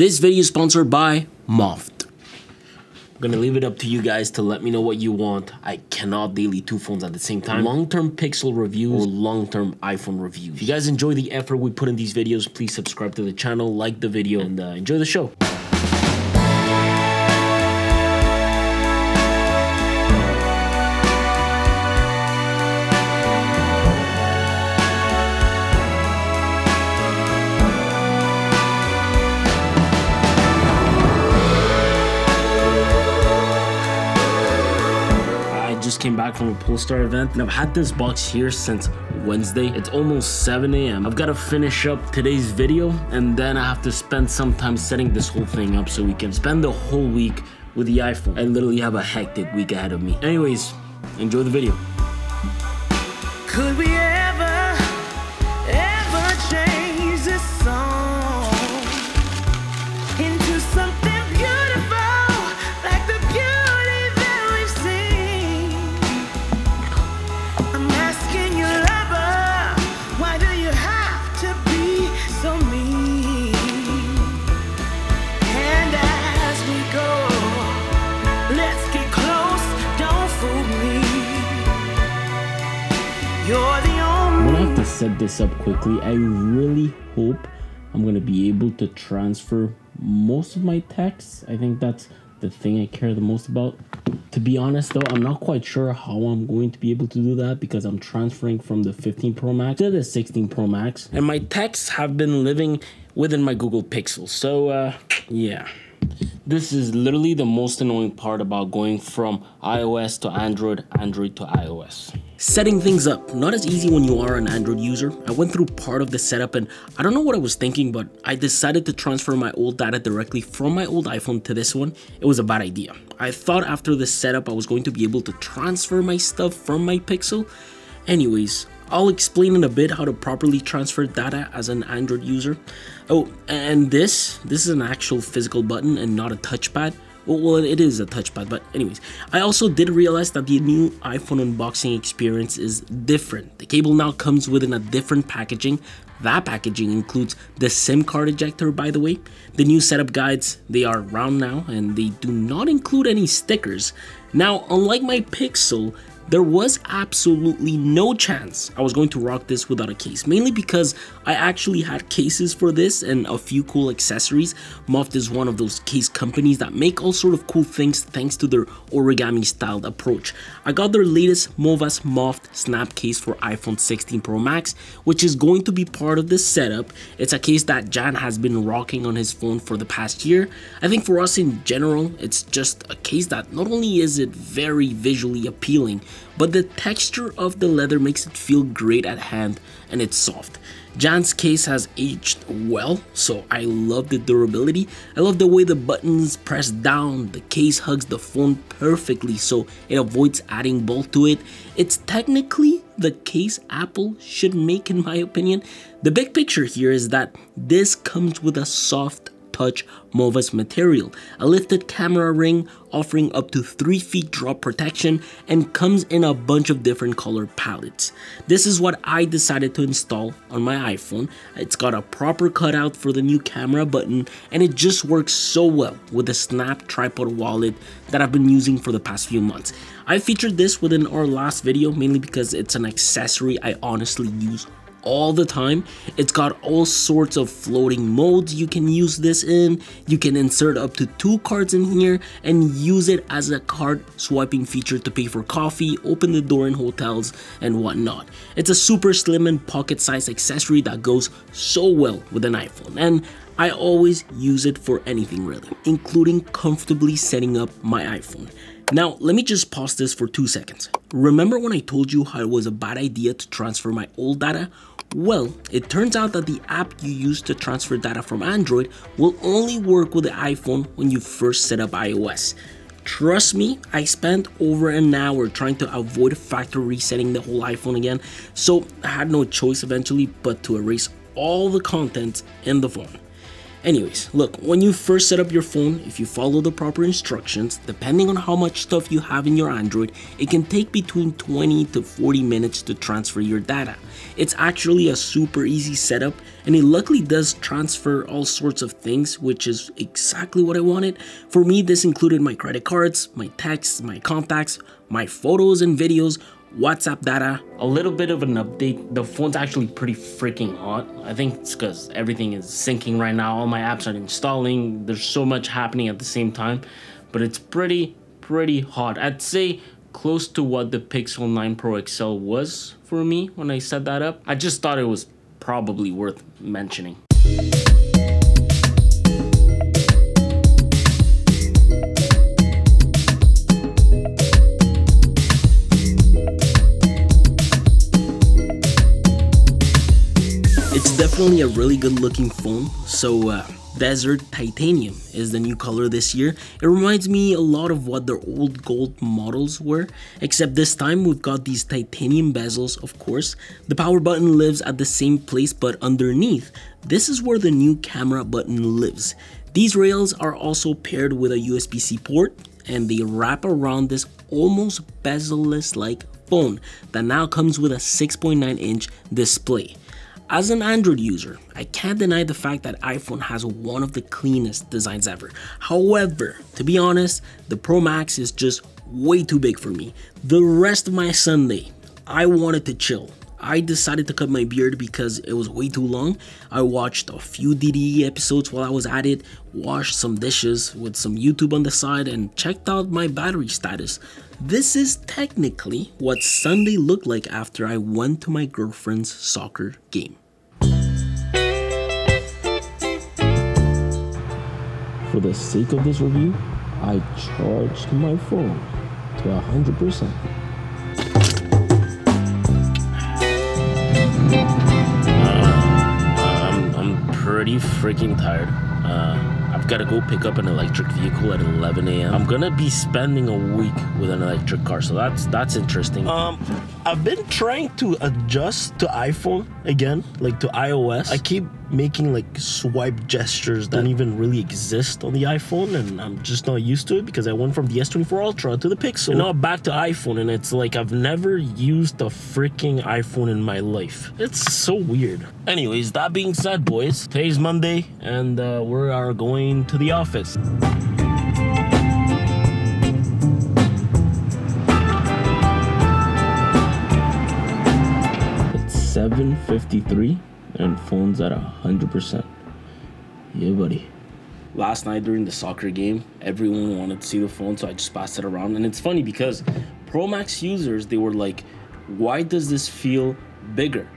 This video is sponsored by MOFT. I'm gonna leave it up to you guys to let me know what you want. I cannot daily two phones at the same time. Long-term Pixel reviews or long-term iPhone reviews. If you guys enjoy the effort we put in these videos, please subscribe to the channel, like the video, and enjoy the show. Came back from a Polestar event and I've had this box here since Wednesday. It's almost 7 a.m. I've got to finish up today's video and then I have to spend some time setting this whole thing up so we can spend the whole week with the iPhone. I literally have a hectic week ahead of me. Anyways, enjoy the video. Could we ever change this song into something to set this up quickly? I really hope I'm gonna be able to transfer most of my texts. I think that's the thing I care the most about. To be honest though, I'm not quite sure how I'm going to be able to do that because I'm transferring from the 15 Pro Max to the 16 Pro Max and my texts have been living within my Google Pixel. So yeah. This is literally the most annoying part about going from iOS to Android, Android to iOS. Setting things up, not as easy when you are an Android user. I went through part of the setup and I don't know what I was thinking, but I decided to transfer my old data directly from my old iPhone to this one. It was a bad idea. I thought after the setup I was going to be able to transfer my stuff from my Pixel. Anyways, I'll explain in a bit how to properly transfer data as an Android user. Oh, and this is an actual physical button and not a touchpad. Well, it is a touchpad, but anyways. I also did realize that the new iPhone unboxing experience is different. The cable now comes within a different packaging. That packaging includes the SIM card ejector, by the way. The new setup guides, they are round now and they do not include any stickers. Now, unlike my Pixel, there was absolutely no chance I was going to rock this without a case, mainly because I actually had cases for this and a few cool accessories. MOFT is one of those case companies that make all sort of cool things thanks to their origami styled approach. I got their latest MOFT snap case for iPhone 16 Pro Max, which is going to be part of this setup. It's a case that Jan has been rocking on his phone for the past year. I think for us in general, it's just a case that not only is it very visually appealing, but the texture of the leather makes it feel great at hand and it's soft. Jan's case has aged well, so I love the durability. I love the way the buttons press down, the case hugs the phone perfectly so it avoids adding bulk to it. It's technically the case Apple should make in my opinion. The big picture here is that this comes with a soft touch MOFT material, a lifted camera ring offering up to 3 feet drop protection, and comes in a bunch of different color palettes. This is what I decided to install on my iPhone. It's got a proper cutout for the new camera button and it just works so well with the Snap tripod wallet that I've been using for the past few months. I featured this within our last video mainly because it's an accessory I honestly use all the time. It's got all sorts of floating modes you can use this in. You can insert up to 2 cards in here and use it as a card swiping feature to pay for coffee, open the door in hotels, and whatnot. It's a super slim and pocket-sized accessory that goes so well with an iPhone, and I always use it for anything really, including comfortably setting up my iPhone. Now, let me just pause this for 2 seconds. Remember when I told you how it was a bad idea to transfer my old data? Well, it turns out that the app you use to transfer data from Android will only work with the iPhone when you first set up iOS. Trust me, I spent over an hour trying to avoid factory resetting the whole iPhone again, so I had no choice eventually but to erase all the content in the phone. Anyways, look, when you first set up your phone, if you follow the proper instructions, depending on how much stuff you have in your Android, it can take between 20 to 40 minutes to transfer your data. It's actually a super easy setup, and it luckily does transfer all sorts of things, which is exactly what I wanted. For me, this included my credit cards, my texts, my contacts, my photos and videos, WhatsApp data. A little bit of an update, the phone's actually pretty freaking hot. I think it's because everything is syncing right now, all my apps are installing, there's so much happening at the same time, but it's pretty hot. I'd say close to what the Pixel 9 Pro XL was for me when I set that up. I just thought it was probably worth mentioning. It's definitely a really good looking phone. So Desert Titanium is the new color this year. It reminds me a lot of what their old gold models were, except this time we've got these titanium bezels, of course. The power button lives at the same place, but underneath, this is where the new camera button lives. These rails are also paired with a USB-C port, and they wrap around this almost bezel-less like phone that now comes with a 6.9-inch display. As an Android user, I can't deny the fact that iPhone has one of the cleanest designs ever. However, to be honest, the Pro Max is just way too big for me. The rest of my Sunday, I wanted to chill. I decided to cut my beard because it was way too long. I watched a few DDE episodes while I was at it, washed some dishes with some YouTube on the side, and checked out my battery status. This is technically what Sunday looked like after I went to my girlfriend's soccer game. For the sake of this review, I charged my phone to 100%. I'm pretty freaking tired. I've got to go pick up an electric vehicle at 11 a.m. I'm gonna be spending a week with an electric car, so that's interesting. I've been trying to adjust to iPhone again, like to iOS. I keep making like swipe gestures that don't even really exist on the iPhone, and I'm just not used to it because I went from the S24 Ultra to the Pixel. And now back to iPhone, and it's like I've never used a freaking iPhone in my life. It's so weird. Anyways, that being said, boys, today's Monday, and we are going to the office. It's 7:53. And phone's at 100%. Yeah, buddy. Last night during the soccer game, everyone wanted to see the phone, so I just passed it around. And it's funny because Pro Max users, they were like, why does this feel bigger?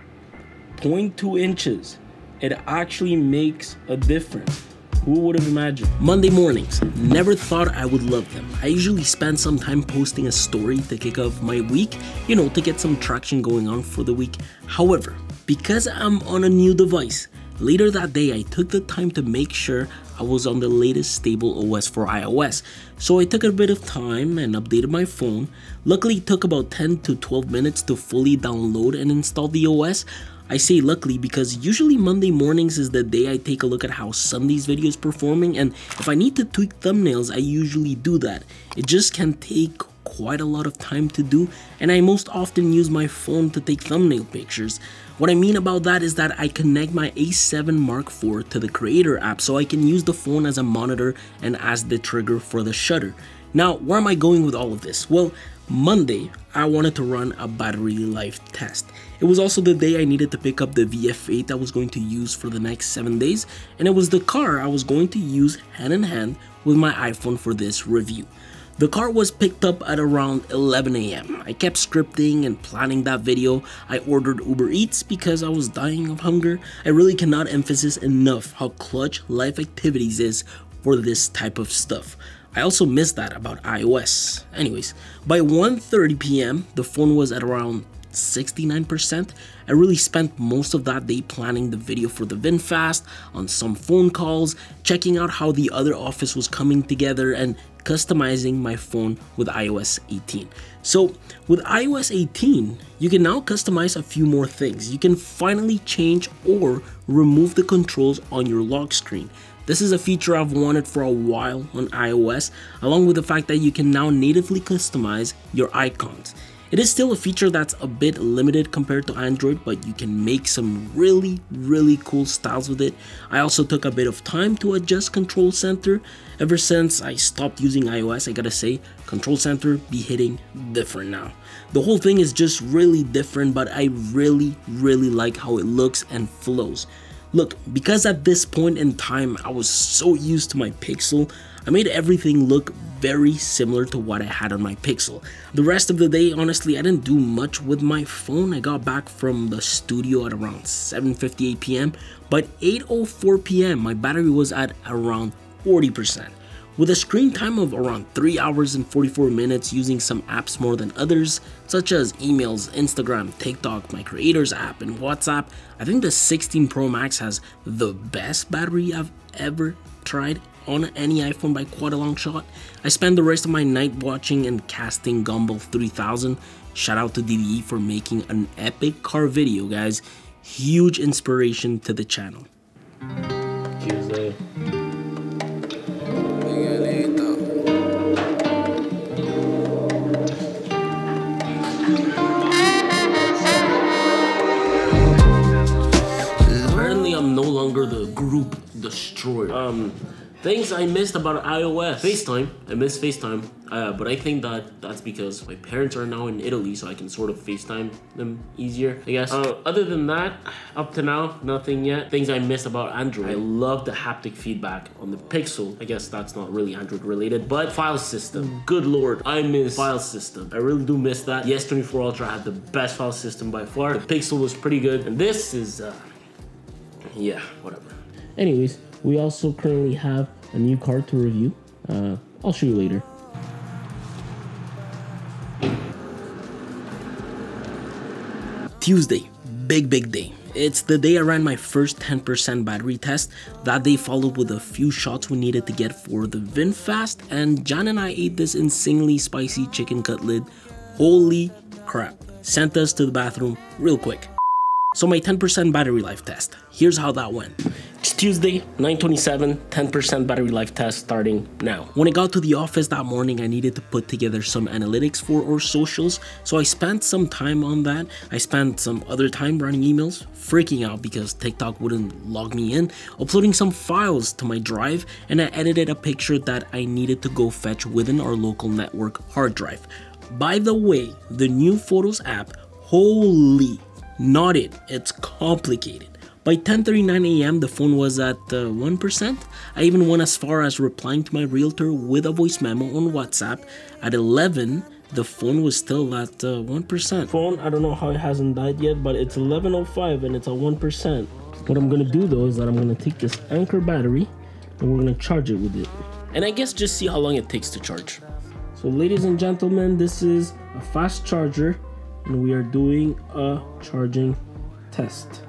0.2 inches. It actually makes a difference. Who would have imagined? Monday mornings, never thought I would love them. I usually spend some time posting a story to kick off my week, you know, to get some traction going on for the week. However, because I'm on a new device, later that day I took the time to make sure I was on the latest stable OS for iOS. So I took a bit of time and updated my phone. Luckily it took about 10 to 12 minutes to fully download and install the OS. I say luckily because usually Monday mornings is the day I take a look at how Sunday's video is performing, and if I need to tweak thumbnails, I usually do that. It just can take quite a lot of time to do, and I most often use my phone to take thumbnail pictures. What I mean about that is that I connect my A7 Mark IV to the Creator app so I can use the phone as a monitor and as the trigger for the shutter. Now, where am I going with all of this? Well, Monday, I wanted to run a battery life test. It was also the day I needed to pick up the VF8 I was going to use for the next 7 days, and it was the car I was going to use hand in hand with my iPhone for this review. The car was picked up at around 11 a.m. I kept scripting and planning that video. I ordered Uber Eats because I was dying of hunger. I really cannot emphasize enough how clutch Life Activities is for this type of stuff. I also missed that about iOS. Anyways, by 1:30 p.m. the phone was at around 69%. I really spent most of that day planning the video for the VinFast, on some phone calls, checking out how the other office was coming together, and customizing my phone with iOS 18. So with iOS 18, you can now customize a few more things. You can finally change or remove the controls on your lock screen. This is a feature I've wanted for a while on iOS, along with the fact that you can now natively customize your icons. It is still a feature that's a bit limited compared to Android, but you can make some really cool styles with it. I also took a bit of time to adjust Control Center. Ever since I stopped using iOS, I gotta say, Control Center be hitting different now. The whole thing is just really different, but I really like how it looks and flows. Look, because at this point in time, I was so used to my Pixel, I made everything look very similar to what I had on my Pixel. The rest of the day, honestly, I didn't do much with my phone. I got back from the studio at around 7:58 p.m. By 8:04 p.m., my battery was at around 40%. With a screen time of around 3 hours and 44 minutes using some apps more than others, such as emails, Instagram, TikTok, my creators app, and WhatsApp, I think the 16 Pro Max has the best battery I've ever tried on any iPhone by quite a long shot. I spent the rest of my night watching and casting Gumball 3000. Shout out to DDE for making an epic car video, guys. Huge inspiration to the channel. Tuesday. Apparently I'm no longer the group destroyer. Things I missed about iOS. FaceTime. I miss FaceTime. But I think that's because my parents are now in Italy, so I can sort of FaceTime them easier, I guess. Other than that, up to now, nothing yet. Things I miss about Android. I love the haptic feedback on the Pixel. I guess that's not really Android related, but file system. Good Lord, I miss file system. I really do miss that. The S24 Ultra had the best file system by far. The Pixel was pretty good, and this is, yeah, whatever. Anyways, we also currently have a new card to review. I'll show you later. Tuesday, big day. It's the day I ran my first 10% battery test. That day followed with a few shots we needed to get for the VinFast, and Jan and I ate this insanely spicy chicken cutlet. Holy crap. Sent us to the bathroom real quick. So my 10% battery life test. Here's how that went. It's Tuesday, 9:27, 10% battery life test starting now. When I got to the office that morning, I needed to put together some analytics for our socials, so I spent some time on that. I spent some other time running emails, freaking out because TikTok wouldn't log me in, uploading some files to my drive, and I edited a picture that I needed to go fetch within our local network hard drive. By the way, the new Photos app, holy, not it, it's complicated. By 10:39 a.m. the phone was at 1%. I even went as far as replying to my realtor with a voice memo on WhatsApp. At 11, the phone was still at 1%. Phone, I don't know how it hasn't died yet, but it's 11:05 and it's at 1%. What I'm gonna do though is that I'm gonna take this Anchor battery and we're gonna charge it with it. And I guess just see how long it takes to charge. So ladies and gentlemen, this is a fast charger and we are doing a charging test.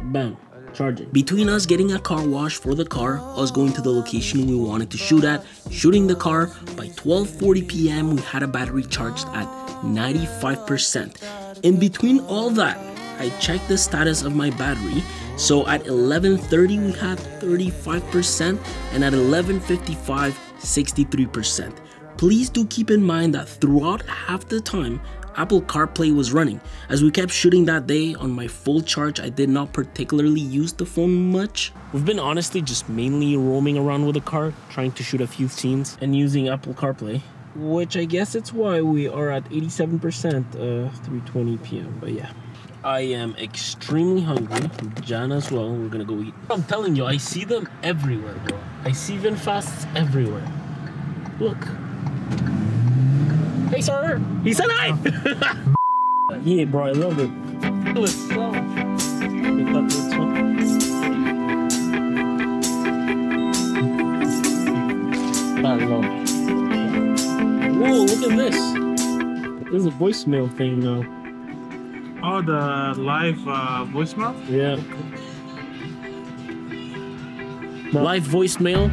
Bam, charging. Between us getting a car wash for the car, us going to the location we wanted to shoot at, shooting the car, by 12:40 p.m. we had a battery charged at 95%. In between all that, I checked the status of my battery. So at 11:30 we had 35% and at 11:55, 63%. Please do keep in mind that throughout half the time, Apple CarPlay was running. As we kept shooting that day, on my full charge, I did not particularly use the phone much. We've been honestly just mainly roaming around with the car, trying to shoot a few scenes and using Apple CarPlay, which I guess it's why we are at 87%, 3:20 p.m. But yeah, I am extremely hungry. Jan as well. We're gonna go eat. I'm telling you, I see them everywhere, bro. I see VinFasts everywhere. Look. Hey, sir! He said hi! Yeah, bro, I love it. Let's go. Whoa, look at this. There's a voicemail thing now. Oh, the live voicemail? Yeah. Live voicemail?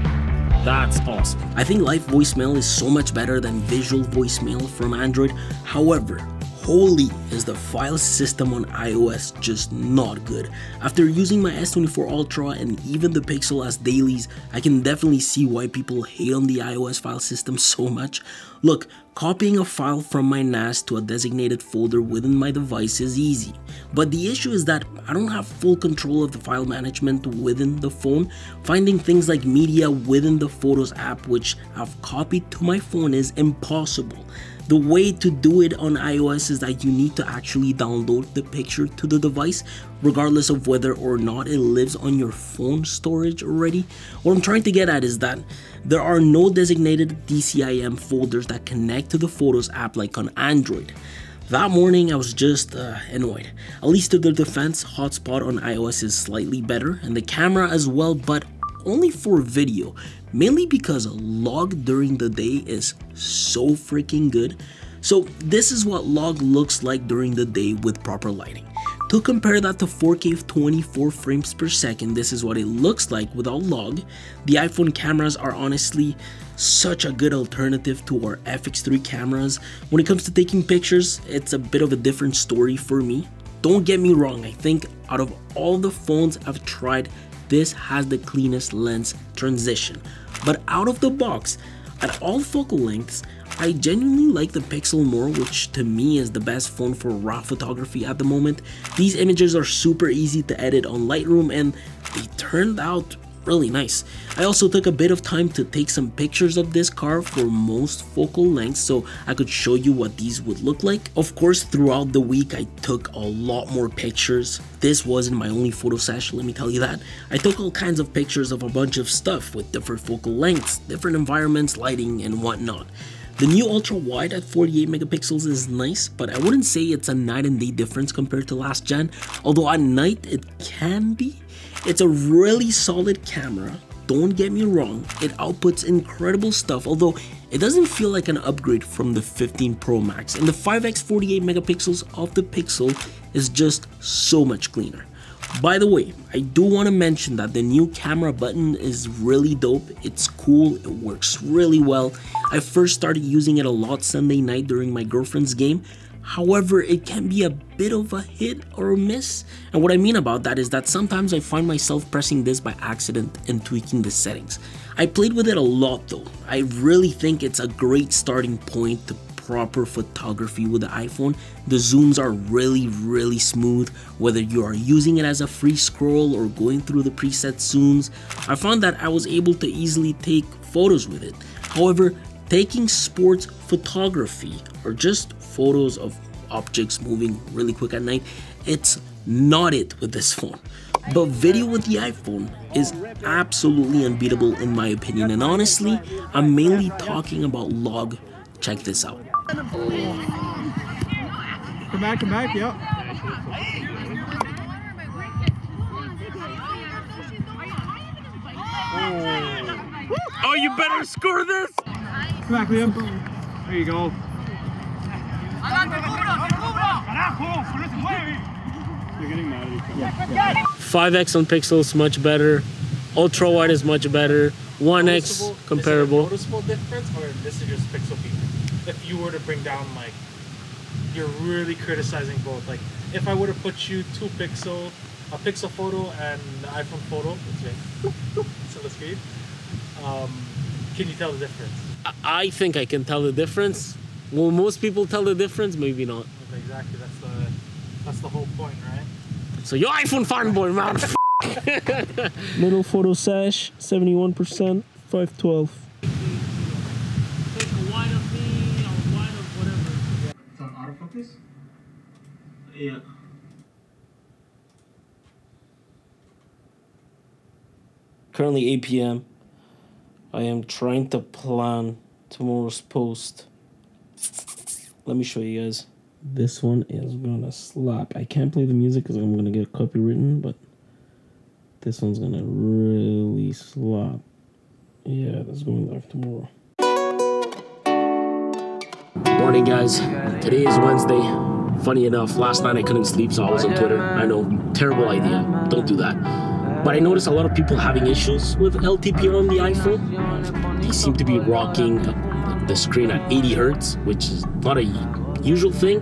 That's awesome. I think live voicemail is so much better than visual voicemail from Android. However, holy is the file system on iOS just not good. After using my S24 Ultra and even the Pixel as dailies, I can definitely see why people hate on the iOS file system so much. Look, copying a file from my NAS to a designated folder within my device is easy, but the issue is that I don't have full control of the file management within the phone. Finding things like media within the Photos app which I've copied to my phone is impossible. The way to do it on iOS is that you need to actually download the picture to the device, regardless of whether or not it lives on your phone storage already. What I'm trying to get at is that there are no designated DCIM folders that connect to the Photos app like on Android. That morning I was just annoyed. At least to their defense, hotspot on iOS is slightly better and the camera as well, but only for video, mainly because log during the day is so freaking good. So this is what log looks like during the day with proper lighting. To compare that to 4K 24 frames per second, this is what it looks like without log. The iPhone cameras are honestly such a good alternative to our FX3 cameras. When it comes to taking pictures, it's a bit of a different story for me. Don't get me wrong, I think out of all the phones I've tried, this has the cleanest lens transition. But out of the box, at all focal lengths, I genuinely like the Pixel more, which to me is the best phone for raw photography at the moment. These images are super easy to edit on Lightroom and they turned out really nice. I also took a bit of time to take some pictures of this car for most focal lengths so I could show you what these would look like. Of course, throughout the week I took a lot more pictures. This wasn't my only photo sesh, let me tell you that. I took all kinds of pictures of a bunch of stuff with different focal lengths, different environments, lighting and whatnot. The new ultra wide at 48 megapixels is nice, but I wouldn't say it's a night and day difference compared to last gen, although at night it can be. It's a really solid camera, don't get me wrong, it outputs incredible stuff, although it doesn't feel like an upgrade from the 15 Pro Max, and the 5x 48 megapixels of the Pixel is just so much cleaner. By the way, I do want to mention that the new camera button is really dope. It's cool, it works really well. I first started using it a lot Sunday night during my girlfriend's game. However, it can be a bit of a hit or a miss. And what I mean about that is that sometimes I find myself pressing this by accident and tweaking the settings. I played with it a lot though. I really think it's a great starting point to proper photography with the iPhone. The zooms are really smooth, whether you are using it as a free scroll or going through the preset zooms. I found that I was able to easily take photos with it. However, taking sports photography or just photos of objects moving really quick at night, it's not it with this phone. But video with the iPhone is absolutely unbeatable in my opinion, and honestly, I'm mainly talking about log. Check this out. Come back, yep. Oh, you better score this! Come back, Liam. There you go. 5x on Pixel is much better. Ultra wide is much better. 1x comparable. Is there a noticeable difference, or this is just Pixel people? If you were to bring down, like, you're really criticizing both. Like, if I were to put you a Pixel photo and the iPhone photo, so the screen, can you tell the difference? I think I can tell the difference. Will most people tell the difference? Maybe not. Okay, exactly. That's the whole point, right? So you're iPhone fanboy, man. Little photo sesh, 71%, 512. Take a wide of me, or wide of whatever. It's on autofocus? Yeah. Currently 8 p.m. I am trying to plan tomorrow's post. Let me show you guys. This one is gonna slap. I can't play the music because I'm gonna get copywritten, but this one's gonna really slap. Yeah, that's going live tomorrow. Morning, guys. Today is Wednesday. Funny enough, last night I couldn't sleep, so I was on Twitter. I know, terrible idea. Don't do that. But I noticed a lot of people having issues with LTP on the iPhone. They seem to be rocking the screen at 80 Hertz, which is not a usual thing.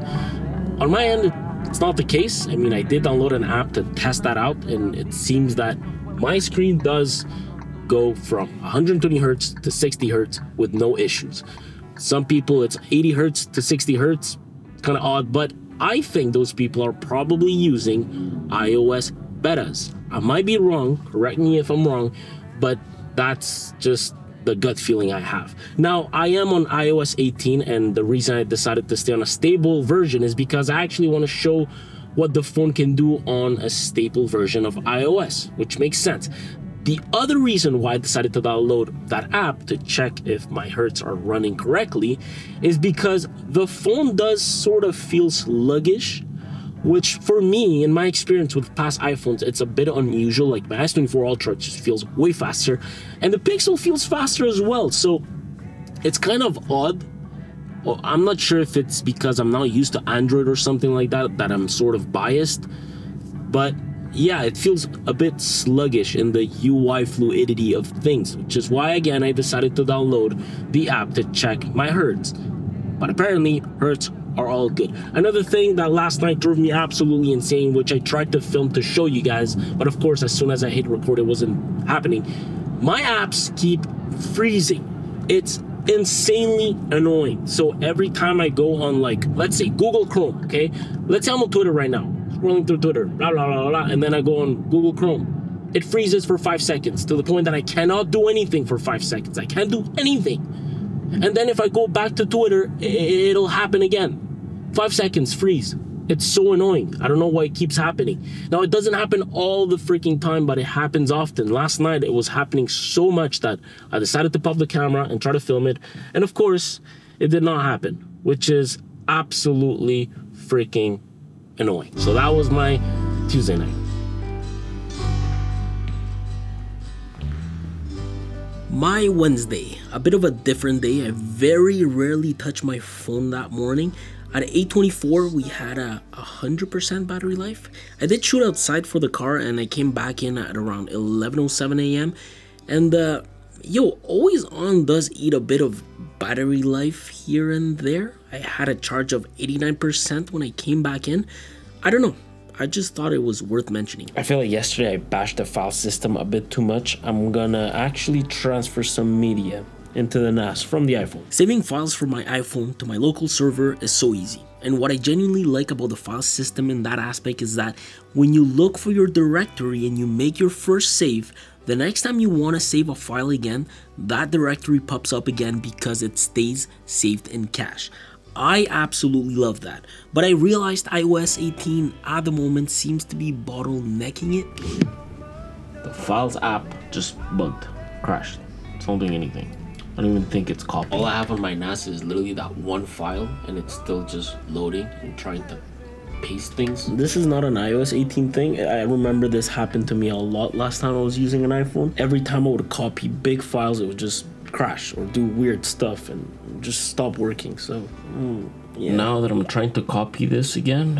On my end, it's not the case. I mean, I did download an app to test that out, and it seems that my screen does go from 120 hertz to 60 hertz with no issues. Some people, it's 80 hertz to 60 hertz, kind of odd, but I think those people are probably using iOS betas. I might be wrong, correct me if I'm wrong, but that's just the gut feeling I have. Now, I am on iOS 18, and the reason I decided to stay on a stable version is because I actually want to show what the phone can do on a stable version of iOS, which makes sense. The other reason why I decided to download that app to check if my hertz are running correctly is because the phone does sort of feel sluggish, which for me, in my experience with past iPhones, it's a bit unusual. Like my S24 Ultra just feels way faster, and the Pixel feels faster as well. So it's kind of odd. Well, I'm not sure if it's because I'm not used to Android or something like that, that I'm sort of biased, but yeah, it feels a bit sluggish in the UI fluidity of things, which is why, again, I decided to download the app to check my hertz. But apparently, hertz are all good. Another thing that last night drove me absolutely insane, which I tried to film to show you guys, but of course, as soon as I hit record, it wasn't happening. My apps keep freezing. It's insanely annoying. So every time I go on, like, let's say Google Chrome, okay? Let's say I'm on Twitter right now, scrolling through Twitter, blah, blah, blah, blah, and then I go on Google Chrome. It freezes for 5 seconds to the point that I cannot do anything for 5 seconds. I can't do anything. And then if I go back to Twitter, it'll happen again. 5 seconds, freeze. It's so annoying. I don't know why it keeps happening. Now, it doesn't happen all the freaking time, but it happens often. Last night, it was happening so much that I decided to pop the camera and try to film it. And of course, it did not happen, which is absolutely freaking annoying. So that was my Tuesday night. My Wednesday, a bit of a different day. I very rarely touch my phone that morning. At 8:24, we had a 100% battery life. I did shoot outside for the car, and I came back in at around 11:07 a.m. And always on does eat a bit of battery life here and there. I had a charge of 89% when I came back in. I don't know. I just thought it was worth mentioning. I feel like yesterday I bashed the file system a bit too much. I'm gonna actually transfer some media into the NAS from the iPhone. Saving files from my iPhone to my local server is so easy. And what I genuinely like about the file system in that aspect is that when you look for your directory and you make your first save, the next time you want to save a file again, that directory pops up again because it stays saved in cache. I absolutely love that, but I realized iOS 18 at the moment seems to be bottlenecking it. The Files app just bugged, crashed, it's not doing anything. I don't even think it's copied. All I have on my NAS is literally that one file, and it's still just loading and trying to paste things. This is not an iOS 18 thing. I remember this happened to me a lot last time I was using an iPhone. Every time I would copy big files, it would just crash or do weird stuff and just stop working. So yeah. Now that I'm trying to copy this again,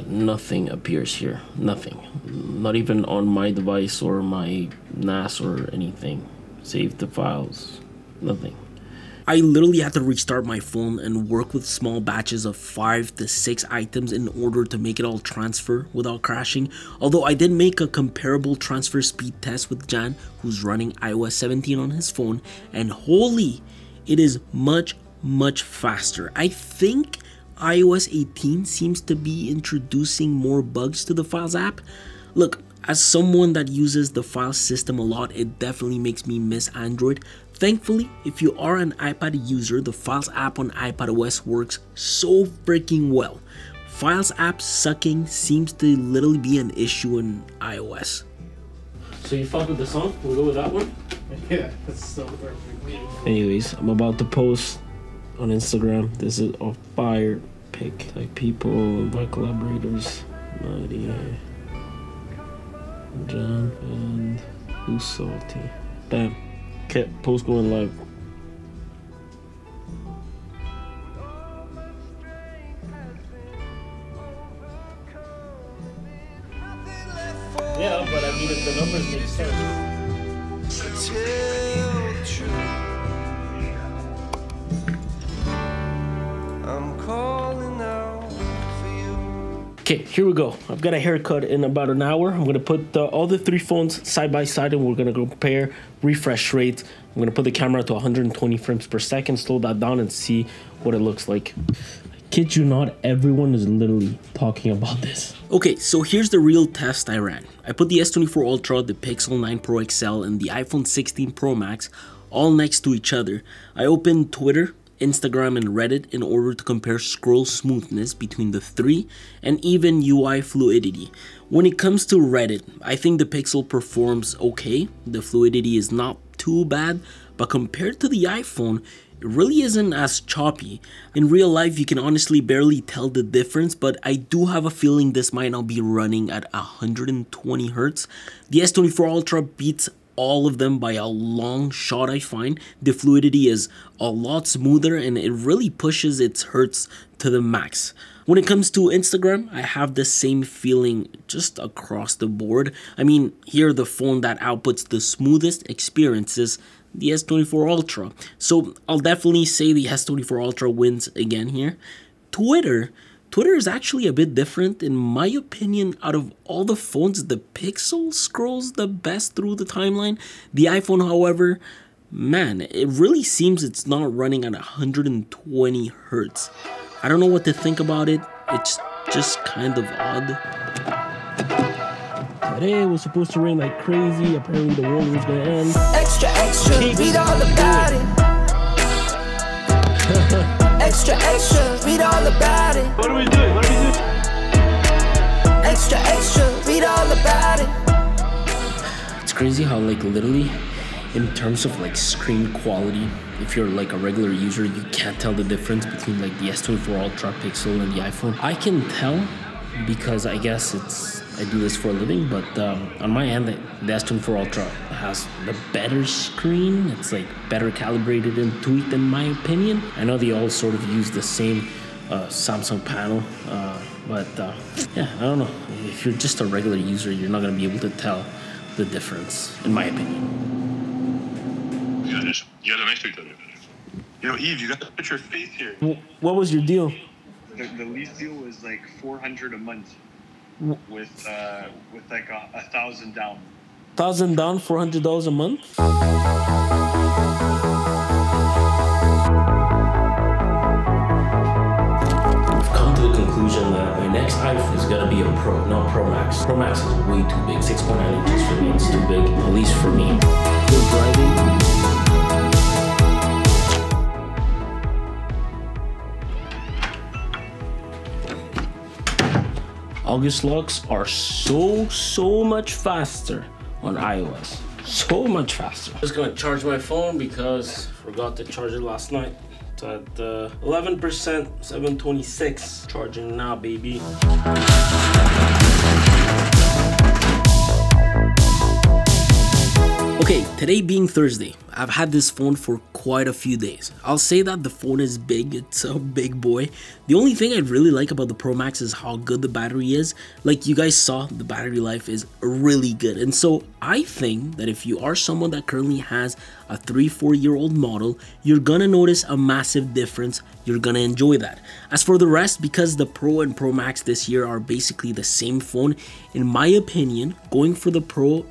nothing appears here. Nothing. Not even on my device or my NAS or anything. Save the files. Nothing. I literally had to restart my phone and work with small batches of 5 to 6 items in order to make it all transfer without crashing. Although I did make a comparable transfer speed test with Jan, who's running iOS 17 on his phone, and holy, it is much faster. I think iOS 18 seems to be introducing more bugs to the Files app. Look, as someone that uses the file system a lot, it definitely makes me miss Android. Thankfully, if you are an iPad user, the Files app on iPadOS works so freaking well. Files app sucking seems to literally be an issue in iOS. So you fuck with the song? We'll go with that one? Yeah, that's so perfect. Anyways, I'm about to post on Instagram. This is a fire pic. Like people, my collaborators, Nadia, John, and Who's Salty. Bam. Okay, post going live. Yeah, but I mean, if the numbers make sense. I'm calling out for you. Okay, here we go. I've got a haircut in about an hour. I'm gonna put all the three phones side by side and we're gonna compare refresh rates. I'm gonna put the camera to 120 frames per second, slow that down and see what it looks like. Kid you not, everyone is literally talking about this. Okay, so here's the real test I ran. I put the S24 Ultra, the Pixel 9 Pro XL, and the iPhone 16 Pro Max all next to each other. I opened Twitter, Instagram, and Reddit in order to compare scroll smoothness between the three and even UI fluidity. When it comes to Reddit, I think the Pixel performs okay. The fluidity is not too bad, but compared to the iPhone, it really isn't as choppy. In real life, you can honestly barely tell the difference, but I do have a feeling this might not be running at 120 Hz. The S24 Ultra beats all of them by a long shot. I find the fluidity is a lot smoother and it really pushes its hertz to the max. When it comes to Instagram, I have the same feeling just across the board. I mean, here the phone that outputs the smoothest experiences, the S24 Ultra. So I'll definitely say the S24 Ultra wins again here. Twitter is actually a bit different. In my opinion, out of all the phones, the Pixel scrolls the best through the timeline. The iPhone, however, man, it really seems it's not running at 120 Hz. I don't know what to think about it. It's just kind of odd. Today was supposed to rain like crazy. Apparently the world was gonna end. Extra, read all about it. Extra, read all about it. What are we doing? Extra, read all about it. It's crazy how like literally in terms of like screen quality, if you're like a regular user, you can't tell the difference between like the S24 Ultra Pixel and the iPhone. I can tell because I guess I do this for a living, but on my end, the S24 Ultra has the better screen. It's like better calibrated and tweaked in my opinion. I know they all sort of use the same Samsung panel, but yeah, I don't know. If you're just a regular user, you're not gonna be able to tell the difference, in my opinion. You gotta next to each other. You know, Eve, you got to put your face here. What was your deal? The lease deal was like $400 a month. With like 1,000 down. 1,000 down, $400 a month. I've come to the conclusion that my next iPhone is gonna be a Pro, not Pro Max. Pro Max is way too big. 6.9 inches for me. It's too big, at least for me. Good driving. August locks are so much faster on iOS. So much faster. I'm just gonna charge my phone because I forgot to charge it last night. It's at 11%, 726. Charging now, baby. Okay, today being Thursday, I've had this phone for quite a few days. I'll say that the phone is big, it's a big boy. The only thing I really like about the Pro Max is how good the battery is. Like you guys saw, the battery life is really good. And so I think that if you are someone that currently has a 3-4 year old model, you're gonna notice a massive difference. You're gonna enjoy that. As for the rest, because the Pro and Pro Max this year are basically the same phone, in my opinion, going for the Pro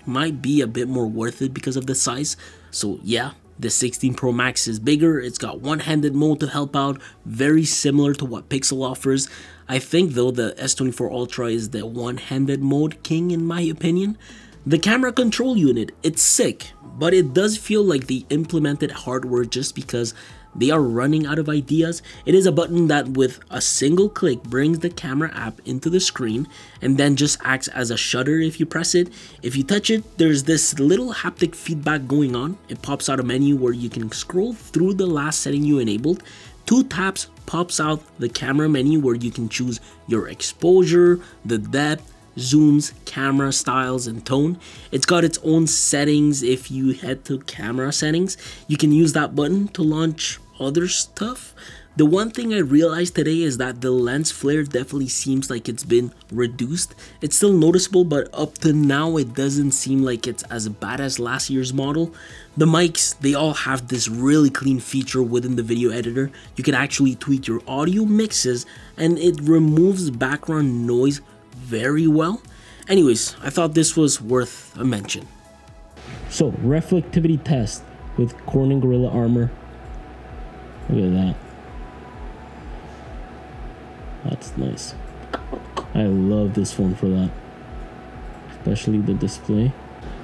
might be a bit more worth it because of the size. So yeah, the 16 Pro Max is bigger. It's got one-handed mode to help out, very similar to what Pixel offers. I think though the S24 Ultra is the one-handed mode king in my opinion. The camera control unit, it's sick, but it does feel like they implemented hardware just because they are running out of ideas. It is a button that with a single click brings the camera app into the screen and then just acts as a shutter if you press it. If you touch it, there's this little haptic feedback going on. It pops out a menu where you can scroll through the last setting you enabled. 2 taps pops out the camera menu where you can choose your exposure, the depth, zooms, camera styles, and tone. It's got its own settings. If you head to camera settings, you can use that button to launch other stuff. The one thing I realized today is that the lens flare definitely seems like it's been reduced. It's still noticeable, but up to now it doesn't seem like it's as bad as last year's model. The mics, they all have this really clean feature within the video editor. You can actually tweak your audio mixes and it removes background noise very well. Anyways, I thought this was worth a mention. So, reflectivity test with Corning Gorilla Armor. Look at that. That's nice. I love this phone for that, especially the display.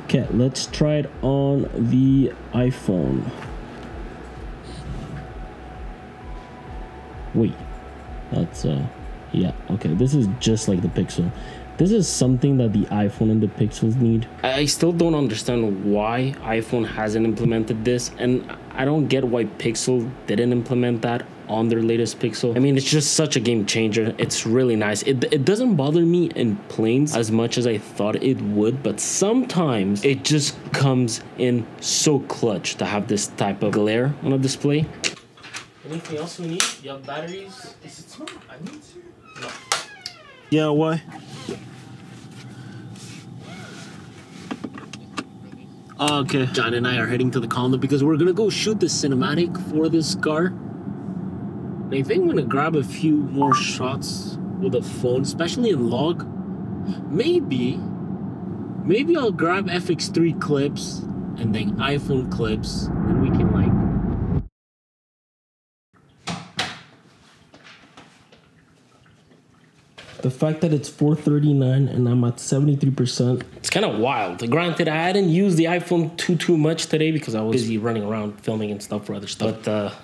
Okay, let's try it on the iPhone. Wait, that's yeah, okay, this is just like the Pixel. This is something that the iPhone and the Pixels need. I still don't understand why iPhone hasn't implemented this, and I don't get why Pixel didn't implement that on their latest Pixel. I mean, it's just such a game changer. It's really nice. It doesn't bother me in planes as much as I thought it would, but sometimes it just comes in so clutch to have this type of glare on a display. Anything else we need? You have batteries? Is it small? I need to. No. Yeah, why? Okay, John and I are heading to the condo because we're gonna go shoot the cinematic for this car. And I think I'm gonna grab a few more shots with a phone, especially in log. Maybe I'll grab FX3 clips and then iPhone clips, and we can like. The fact that it's 439 and I'm at 73%. It's kind of wild. Granted, I hadn't used the iPhone too much today because I was busy running around filming and stuff for other stuff. But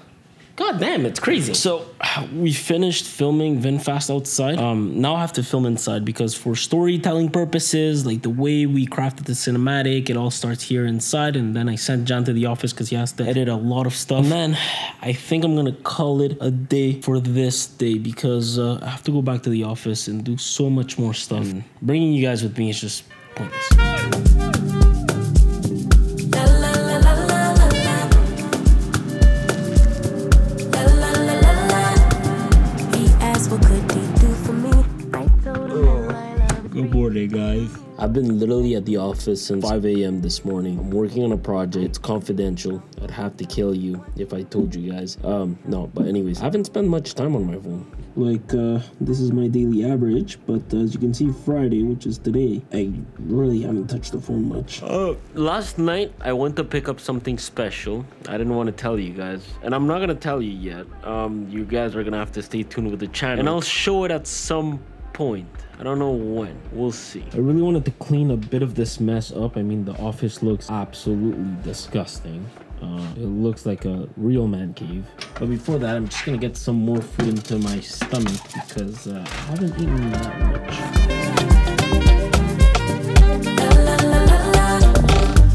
god damn, it's crazy. So we finished filming VinFast outside. Now I have to film inside because for storytelling purposes, like the way we crafted the cinematic, it all starts here inside. And then I sent John to the office because he has to edit a lot of stuff. And then I think I'm gonna call it a day for this day because I have to go back to the office and do so much more stuff. And bringing you guys with me is just pointless. Good morning, guys. I've been literally at the office since 5 a.m. this morning. I'm working on a project. It's confidential. I'd have to kill you if I told you guys. No, but anyways, I haven't spent much time on my phone. Like, this is my daily average, but as you can see, Friday, which is today, I really haven't touched the phone much. Last night, I went to pick up something special. I didn't want to tell you guys, and I'm not gonna tell you yet. You guys are gonna have to stay tuned with the channel, and I'll show it at some point. I don't know when. We'll see. I really wanted to clean a bit of this mess up. I mean, the office looks absolutely disgusting. It looks like a real man cave. But before that, I'm just gonna get some more food into my stomach because I haven't eaten that much.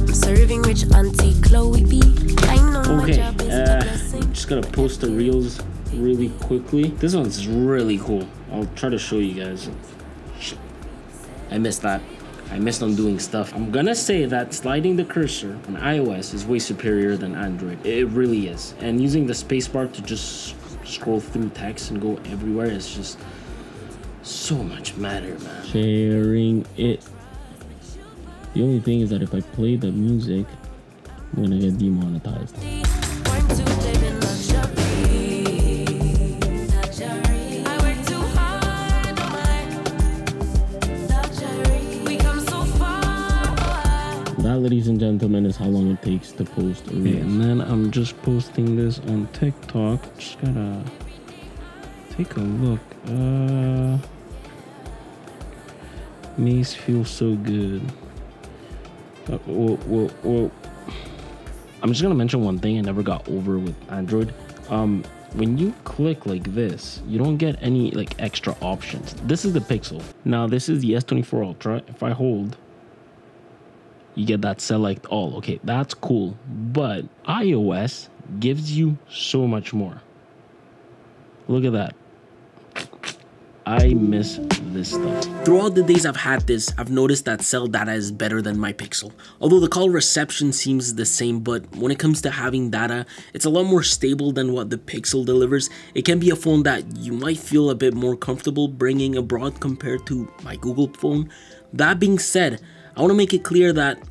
I'm serving rich Auntie Chloe B. I know my Okay, job is I'm just gonna post the reels really quickly. This one's really cool. I'll try to show you guys. I missed that. I missed on doing stuff. I'm gonna say that sliding the cursor on iOS is way superior than Android. It really is. And using the spacebar to just scroll through text and go everywhere is just so much better, man. Sharing it. The only thing is that if I play the music, I'm gonna get demonetized. That, ladies and gentlemen, is how long it takes to post a reel. And then I'm just posting this on TikTok. Just gotta take a look. Maze feels so good. Whoa. I'm just gonna mention one thing I never got over with Android. When you click like this, you don't get any like extra options. This is the Pixel. Now this is the S24 Ultra. If I hold, you get that select all. Okay, that's cool. But iOS gives you so much more. Look at that. I miss of this stuff. Throughout the days I've had this, I've noticed that cell data is better than my Pixel. Although the call reception seems the same, but when it comes to having data, it's a lot more stable than what the Pixel delivers. It can be a phone that you might feel a bit more comfortable bringing abroad compared to my Google phone. That being said, I want to make it clear that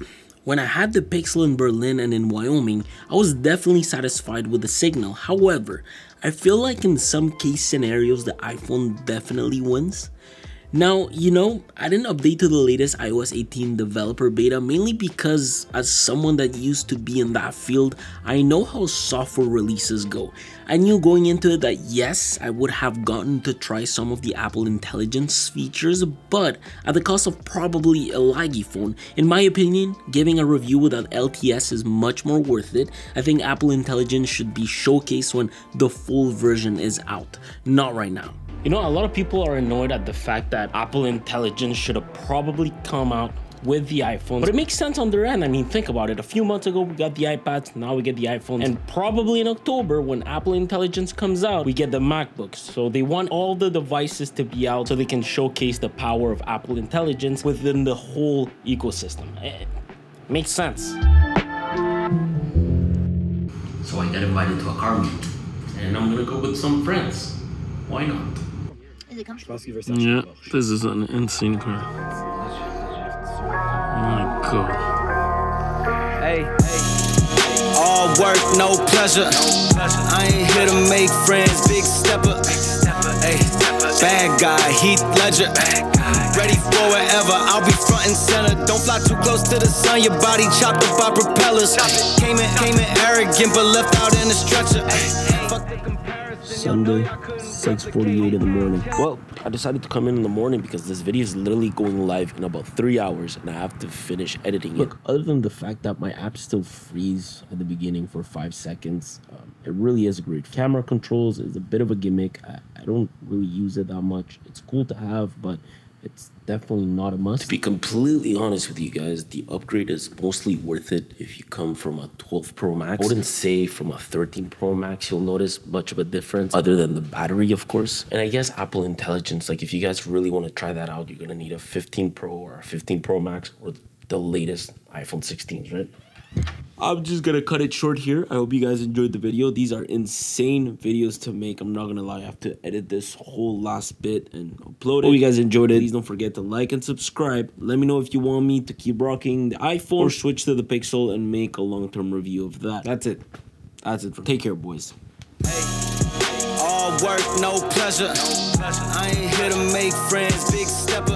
when I had the Pixel in Berlin and in Wyoming, I was definitely satisfied with the signal. However, I feel like in some case scenarios, the iPhone definitely wins. Now, you know, I didn't update to the latest iOS 18 developer beta mainly because as someone that used to be in that field, I know how software releases go. I knew going into it that yes, I would have gotten to try some of the Apple Intelligence features, but at the cost of probably a laggy phone. In my opinion, giving a review without LTS is much more worth it. I think Apple Intelligence should be showcased when the full version is out, not right now. You know, a lot of people are annoyed at the fact that Apple Intelligence should have probably come out with the iPhone, but it makes sense on their end. I mean, think about it. A few months ago, we got the iPads, now we get the iPhones, and probably in October, when Apple Intelligence comes out, we get the MacBooks. So they want all the devices to be out so they can showcase the power of Apple Intelligence within the whole ecosystem. It makes sense. So I got invited to a car meet, and I'm gonna go with some friends. Why not? Yeah, this is an insane car. My God. Hey, all work, no pleasure. I ain't here to make friends, big stepper. Hey, bad guy, Heath Ledger. Ready for whatever, I'll be front and center. Don't fly too close to the sun, your body chopped up by propellers. Came in arrogant, but left out in a stretcher. Sunday, 6:48 in the morning. Well, I decided to come in the morning because this video is literally going live in about 3 hours and I have to finish editing it. Look, other than the fact that my app still freeze at the beginning for 5 seconds, it really is great. Camera controls is a bit of a gimmick. I don't really use it that much. It's cool to have, but it's definitely not a must. To be completely honest with you guys, the upgrade is mostly worth it if you come from a 12 Pro Max. I wouldn't say from a 13 Pro Max you'll notice much of a difference other than the battery, of course. And I guess Apple Intelligence, like if you guys really want to try that out, you're gonna need a 15 Pro or a 15 Pro Max or the latest iPhone 16s, right? I'm just gonna cut it short here. I hope you guys enjoyed the video. These are insane videos to make. I'm not gonna lie, I have to edit this whole last bit and upload it. Hope you guys enjoyed it. Please don't forget to like and subscribe. Let me know if you want me to keep rocking the iPhone or switch to the Pixel and make a long-term review of that. That's it. That's it. Take care, boys. Hey, all work, no pleasure. I ain't here to make friends, big stepper.